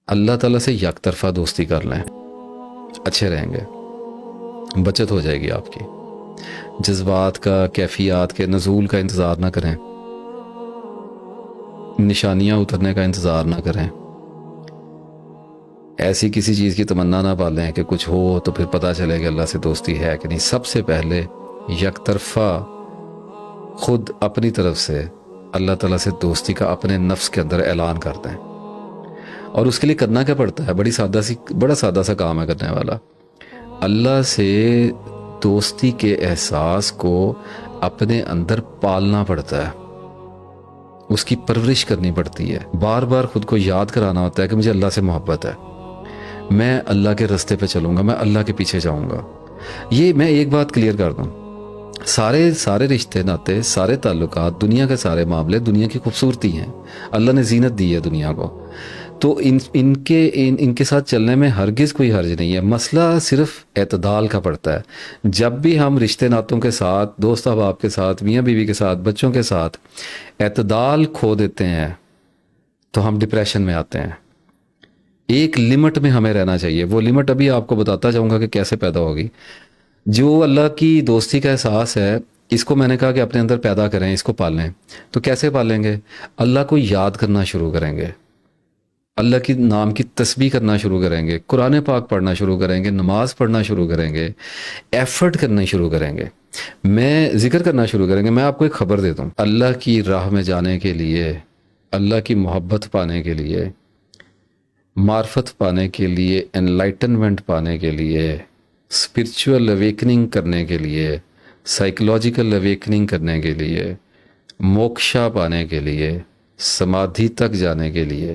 اللہ تعالیٰ سے یک طرفہ دوستی کر لیں، اچھے رہیں گے، بچت ہو جائے گی آپ کی۔ جذبات کا، کیفیات کے نزول کا انتظار نہ کریں، نشانیاں اترنے کا انتظار نہ کریں، ایسی کسی چیز کی تمنا نہ پالیں کہ کچھ ہو تو پھر پتہ چلے کہ اللہ سے دوستی ہے کہ نہیں۔ سب سے پہلے یک طرفہ خود اپنی طرف سے اللہ تعالیٰ سے دوستی کا اپنے نفس کے اندر اعلان کر دیں۔ اور اس کے لیے کرنا کیا پڑتا ہے؟ بڑا سادہ سا کام ہے کرنے والا۔ اللہ سے دوستی کے احساس کو اپنے اندر پالنا پڑتا ہے، اس کی پرورش کرنی پڑتی ہے، بار بار خود کو یاد کرانا ہوتا ہے کہ مجھے اللہ سے محبت ہے، میں اللہ کے راستے پہ چلوں گا، میں اللہ کے پیچھے جاؤں گا۔ یہ میں ایک بات کلیئر کر دوں، سارے رشتے ناتے، سارے تعلقات، دنیا کے سارے معاملے دنیا کی خوبصورتی ہیں، اللہ نے زینت دی ہے دنیا کو، تو ان کے ساتھ چلنے میں ہرگز کوئی حرج نہیں ہے۔ مسئلہ صرف اعتدال کا پڑتا ہے۔ جب بھی ہم رشتے ناتوں کے ساتھ، دوست احباب کے ساتھ، میاں بیوی کے ساتھ، بچوں کے ساتھ اعتدال کھو دیتے ہیں تو ہم ڈپریشن میں آتے ہیں۔ ایک لمٹ میں ہمیں رہنا چاہیے، وہ لمٹ ابھی آپ کو بتاتا جاؤں گا کہ کیسے پیدا ہوگی۔ جو اللہ کی دوستی کا احساس ہے، اس کو میں نے کہا کہ اپنے اندر پیدا کریں، اس کو پالیں۔ تو کیسے پالیں گے؟ اللہ کو یاد کرنا شروع کریں گے، اللہ کی نام کی تسبیح کرنا شروع کریں گے، قرآن پاک پڑھنا شروع کریں گے، نماز پڑھنا شروع کریں گے، ایفرٹ کرنا شروع کریں گے، میں ذکر کرنا شروع کریں گے۔ میں آپ کو ایک خبر دیتا ہوں، اللہ کی راہ میں جانے کے لیے، اللہ کی محبت پانے کے لیے، معرفت پانے کے لیے، انلائٹنمنٹ پانے کے لیے، اسپرچول اویکننگ کرنے کے لیے، سائیکولوجیکل اویکننگ کرنے کے لیے، موکشا پانے کے لیے، سمادھی تک جانے کے لیے،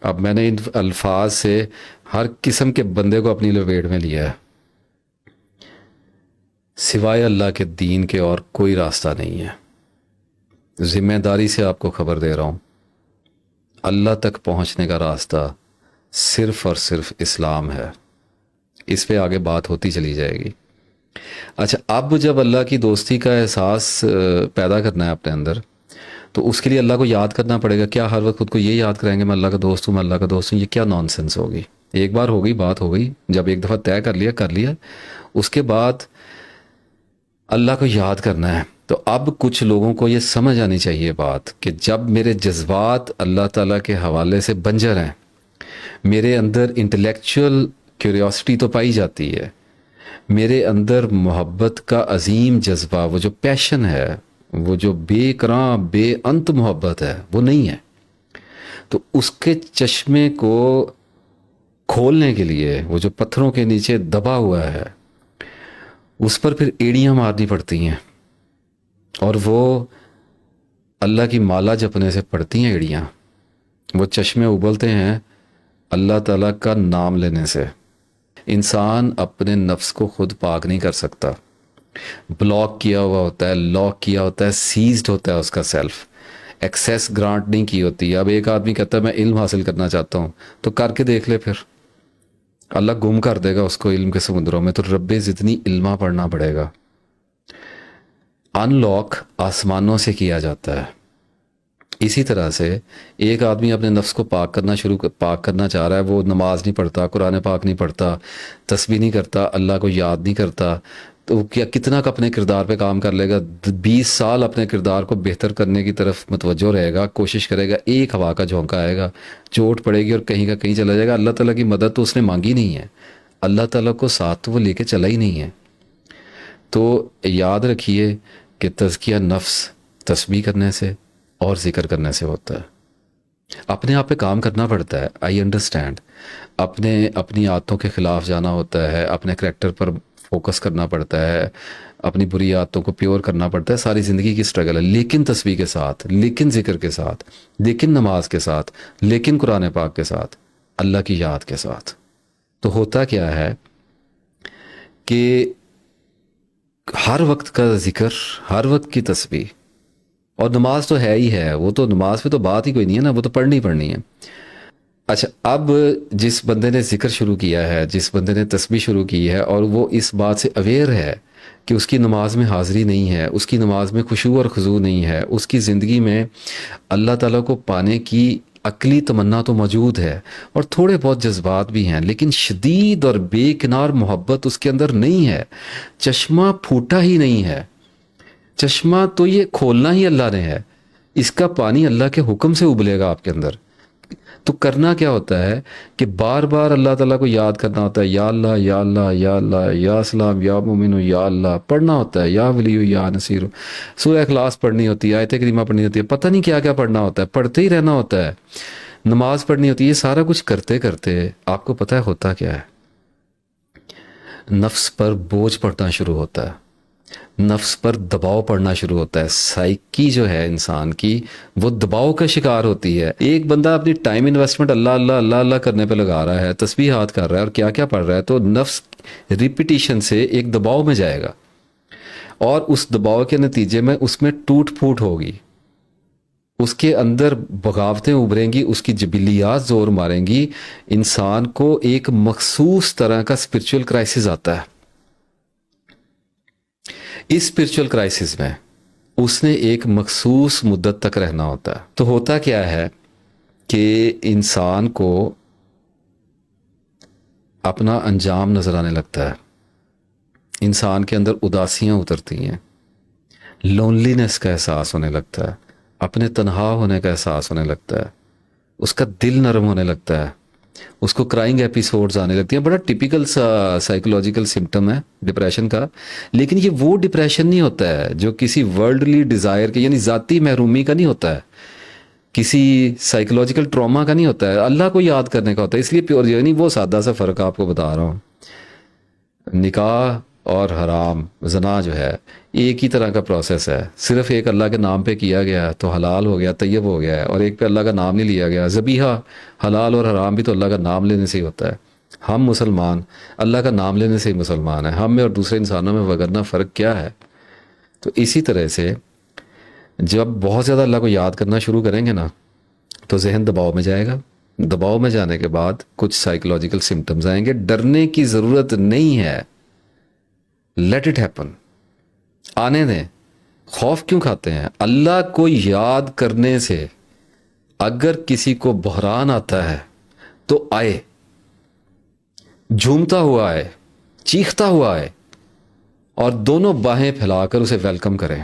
اب میں نے ان الفاظ سے ہر قسم کے بندے کو اپنی لپیٹ میں لیا ہے، سوائے اللہ کے دین کے اور کوئی راستہ نہیں ہے۔ ذمہ داری سے آپ کو خبر دے رہا ہوں، اللہ تک پہنچنے کا راستہ صرف اور صرف اسلام ہے۔ اس پہ آگے بات ہوتی چلی جائے گی۔ اچھا، اب جب اللہ کی دوستی کا احساس پیدا کرنا ہے اپنے اندر، تو اس کے لیے اللہ کو یاد کرنا پڑے گا۔ کیا ہر وقت خود کو یہ یاد کریں گے میں اللہ کا دوست ہوں، میں اللہ کا دوست ہوں؟ یہ کیا نان سینس ہوگی؟ ایک بار ہو گئی، بات ہو گئی، جب ایک دفعہ طے کر لیا، اس کے بعد اللہ کو یاد کرنا ہے۔ تو اب کچھ لوگوں کو یہ سمجھ آنی چاہیے بات کہ جب میرے جذبات اللہ تعالیٰ کے حوالے سے بنجر ہیں، میرے اندر انٹلیکچوئل کیوریوسٹی تو پائی جاتی ہے، میرے اندر محبت کا عظیم جذبہ، وہ جو پیشن ہے، وہ جو بے کراں بے انت محبت ہے، وہ نہیں ہے، تو اس کے چشمے کو کھولنے کے لیے وہ جو پتھروں کے نیچے دبا ہوا ہے، اس پر پھر ایڑیاں مارنی پڑتی ہیں، اور وہ اللہ کی مالا جپنے سے پڑتی ہیں ایڑیاں، وہ چشمے ابلتے ہیں اللہ تعالیٰ کا نام لینے سے۔ انسان اپنے نفس کو خود پاک نہیں کر سکتا، بلاک کیا ہوا ہوتا ہے، لاک کیا ہوتا ہے، سیزڈ ہوتا ہے اس کا سیلف، ایکسیس گرانٹ نہیں کی ہوتی۔ اب ایک آدمی کہتا ہے میں علم حاصل کرنا چاہتا ہوں، تو کر کے دیکھ لے، پھر اللہ گم کر دے گا اس کو علم کے سمندروں میں، تو رب زدنی علما پڑھنا پڑے گا۔ ان لاک آسمانوں سے کیا جاتا ہے۔ اسی طرح سے ایک آدمی اپنے نفس کو پاک کرنا چاہ رہا ہے، وہ نماز نہیں پڑھتا، قرآن پاک نہیں پڑھتا، تسبیح نہیں کرتا، اللہ کو یاد نہیں کرتا، تو کیا کتنا کا اپنے کردار پہ کام کر لے گا؟ 20 سال اپنے کردار کو بہتر کرنے کی طرف متوجہ رہے گا، کوشش کرے گا، ایک ہوا کا جھونکا آئے گا، چوٹ پڑے گی اور کہیں کا کہیں چلا جائے گا۔ اللہ تعالیٰ کی مدد تو اس نے مانگی نہیں ہے، اللہ تعالیٰ کو ساتھ تو وہ لے کے چلا ہی نہیں ہے۔ تو یاد رکھیے کہ تزکیہ نفس تسبیح کرنے سے اور ذکر کرنے سے ہوتا ہے۔ اپنے آپ پہ کام کرنا پڑتا ہے، آئی انڈرسٹینڈ، اپنی عادتوں کے خلاف جانا ہوتا ہے، اپنے کریکٹر پر فوکس کرنا پڑتا ہے، اپنی بری عادتوں کو پیور کرنا پڑتا ہے، ساری زندگی کی سٹرگل ہے، لیکن تسبیح کے ساتھ، لیکن ذکر کے ساتھ، لیکن نماز کے ساتھ، لیکن قرآن پاک کے ساتھ، اللہ کی یاد کے ساتھ۔ تو ہوتا کیا ہے کہ ہر وقت کا ذکر، ہر وقت کی تسبیح، اور نماز تو ہے ہی ہے، وہ تو نماز پہ تو بات ہی کوئی نہیں ہے نا، وہ تو پڑھنی ہے۔ اچھا، اب جس بندے نے ذکر شروع کیا ہے، جس بندے نے تسبیح شروع کی ہے، اور وہ اس بات سے اویئر ہے کہ اس کی نماز میں حاضری نہیں ہے، اس کی نماز میں خشوع اور خضوع نہیں ہے، اس کی زندگی میں اللہ تعالیٰ کو پانے کی عقلی تمنا تو موجود ہے اور تھوڑے بہت جذبات بھی ہیں، لیکن شدید اور بے کنار محبت اس کے اندر نہیں ہے، چشمہ پھوٹا ہی نہیں ہے، چشمہ تو یہ کھولنا ہی اللہ نے ہے، اس کا پانی اللہ کے حکم سے ابلے گا آپ کے اندر۔ تو کرنا کیا ہوتا ہے کہ بار بار اللہ تعالیٰ کو یاد کرنا ہوتا ہے، یا اللہ یا اللہ یا اللہ یا اسلام یا مومن یا اللہ پڑھنا ہوتا ہے، یا ولی یا نصیر، سورہ اخلاص پڑھنی ہوتی ہے، آیت کریمہ پڑھنی ہوتی ہے، پتہ نہیں کیا کیا پڑھنا ہوتا ہے، پڑھتے ہی رہنا ہوتا ہے، نماز پڑھنی ہوتی ہے، یہ سارا کچھ کرتے کرتے آپ کو پتہ ہے ہوتا کیا ہے؟ نفس پر بوجھ پڑنا شروع ہوتا ہے، نفس پر دباؤ پڑنا شروع ہوتا ہے، سائیکی جو ہے انسان کی وہ دباؤ کا شکار ہوتی ہے۔ ایک بندہ اپنی ٹائم انویسٹمنٹ اللہ اللہ اللہ اللہ کرنے پہ لگا رہا ہے، تسبیحات کر رہا ہے اور کیا کیا پڑھ رہا ہے، تو نفس ریپیٹیشن سے ایک دباؤ میں جائے گا اور اس دباؤ کے نتیجے میں اس میں ٹوٹ پھوٹ ہوگی، اس کے اندر بغاوتیں ابھریں گی، اس کی جبلیات زور ماریں گی، انسان کو ایک مخصوص طرح کا اسپرچول کرائسس آتا ہے۔ اس اسپرچول کرائسس میں اس نے ایک مخصوص مدت تک رہنا ہوتا ہے۔ تو ہوتا کیا ہے کہ انسان کو اپنا انجام نظر آنے لگتا ہے، انسان کے اندر اداسیاں اترتی ہیں، لونلینس کا احساس ہونے لگتا ہے، اپنے تنہا ہونے کا احساس ہونے لگتا ہے، اس کا دل نرم ہونے لگتا ہے، اس کو کرائنگ ایپیسوڈز آنے لگتی ہیں۔ بڑا ٹپیکل سا سائیکولوجیکل سمٹم ہے ڈپریشن کا، لیکن یہ وہ ڈپریشن نہیں ہوتا ہے جو کسی ورلڈلی ڈیزائر کے یعنی ذاتی محرومی کا نہیں ہوتا ہے، کسی سائیکولوجیکل ٹراما کا نہیں ہوتا ہے، اللہ کو یاد کرنے کا ہوتا ہے۔ اس لیے پیور یعنی وہ سادہ سا فرق آپ کو بتا رہا ہوں، نکاح اور حرام زنا جو ہے ایک ہی طرح کا پروسیس ہے، صرف ایک اللہ کے نام پہ کیا گیا تو حلال ہو گیا، طیب ہو گیا ہے، اور ایک پہ اللہ کا نام نہیں لیا گیا۔ ذبیحہ حلال اور حرام بھی تو اللہ کا نام لینے سے ہی ہوتا ہے۔ ہم مسلمان اللہ کا نام لینے سے ہی مسلمان ہیں، ہم میں اور دوسرے انسانوں میں وگرنہ فرق کیا ہے؟ تو اسی طرح سے جب بہت زیادہ اللہ کو یاد کرنا شروع کریں گے نا تو ذہن دباؤ میں جائے گا، دباؤ میں جانے کے بعد کچھ سائیکولوجیکل سمٹمز آئیں گے۔ ڈرنے کی ضرورت نہیں ہے، لیٹ اٹ ہیپن، آنے دیں۔ خوف کیوں کھاتے ہیں؟ اللہ کو یاد کرنے سے اگر کسی کو بحران آتا ہے تو آئے، جھومتا ہوا آئے، چیختا ہوا آئے، اور دونوں باہیں پھیلا کر اسے ویلکم کریں،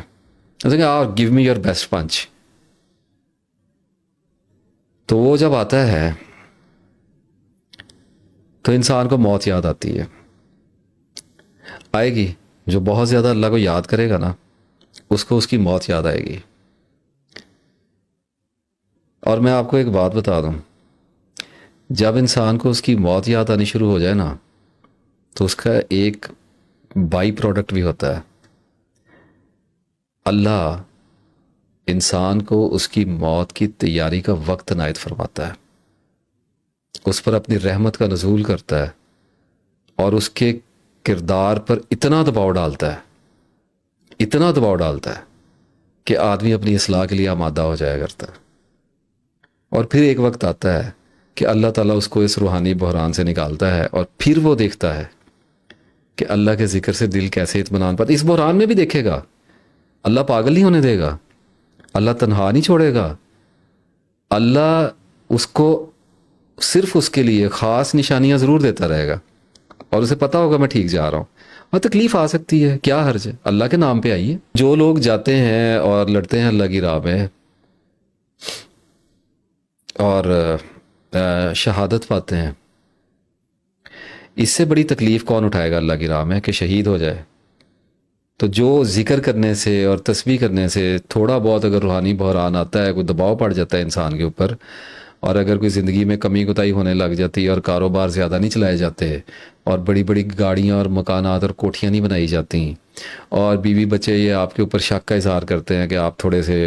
گیو می یور بیسٹ پنچ۔ تو وہ جب آتا ہے تو انسان کو موت یاد آتی ہے، آئے گی۔ جو بہت زیادہ اللہ کو یاد کرے گا نا اس کو اس کی موت یاد آئے گی۔ اور میں آپ کو ایک بات بتا دوں، جب انسان کو اس کی موت یاد آنی شروع ہو جائے نا تو اس کا ایک بائی پروڈکٹ بھی ہوتا ہے، اللہ انسان کو اس کی موت کی تیاری کا وقت عنایت فرماتا ہے، اس پر اپنی رحمت کا نزول کرتا ہے اور اس کے کردار پر اتنا دباؤ ڈالتا ہے، اتنا دباؤ ڈالتا ہے کہ آدمی اپنی اصلاح کے لیے آمادہ ہو جایا کرتا ہے۔ اور پھر ایک وقت آتا ہے کہ اللہ تعالیٰ اس کو اس روحانی بحران سے نکالتا ہے اور پھر وہ دیکھتا ہے کہ اللہ کے ذکر سے دل کیسے اطمینان پاتا ہے۔ اس بحران میں بھی دیکھے گا اللہ پاگل نہیں ہونے دے گا، اللہ تنہا نہیں چھوڑے گا، اللہ اس کو صرف اس کے لیے خاص نشانیاں ضرور دیتا رہے گا اور اسے پتا ہوگا میں ٹھیک جا رہا ہوں۔ اور تکلیف آ سکتی ہے، کیا حرج ہے؟ اللہ کے نام پہ آئیے۔ جو لوگ جاتے ہیں اور لڑتے ہیں اللہ کی راہ میں اور شہادت پاتے ہیں، اس سے بڑی تکلیف کون اٹھائے گا اللہ کی راہ میں کہ شہید ہو جائے؟ تو جو ذکر کرنے سے اور تسبیح کرنے سے تھوڑا بہت اگر روحانی بحران آتا ہے، کوئی دباؤ پڑ جاتا ہے انسان کے اوپر، اور اگر کوئی زندگی میں کمی کوتاہی ہونے لگ جاتی ہے اور کاروبار زیادہ نہیں چلائے جاتے اور بڑی بڑی گاڑیاں اور مکانات اور کوٹھیاں نہیں بنائی جاتی، اور بیوی بچے یہ آپ کے اوپر شک کا اظہار کرتے ہیں کہ آپ تھوڑے سے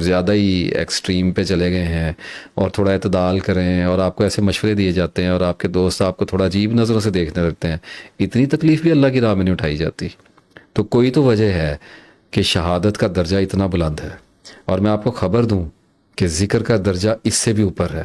زیادہ ہی ایکسٹریم پہ چلے گئے ہیں اور تھوڑا اعتدال کریں، اور آپ کو ایسے مشورے دیے جاتے ہیں اور آپ کے دوست آپ کو تھوڑا عجیب نظروں سے دیکھنے لگتے ہیں، اتنی تکلیف بھی اللہ کی راہ میں نہیں اٹھائی جاتی۔ تو کوئی تو وجہ ہے کہ شہادت کا درجہ اتنا بلند ہے، اور میں آپ کو خبر دوں کہ ذکر کا درجہ اس سے بھی اوپر ہے۔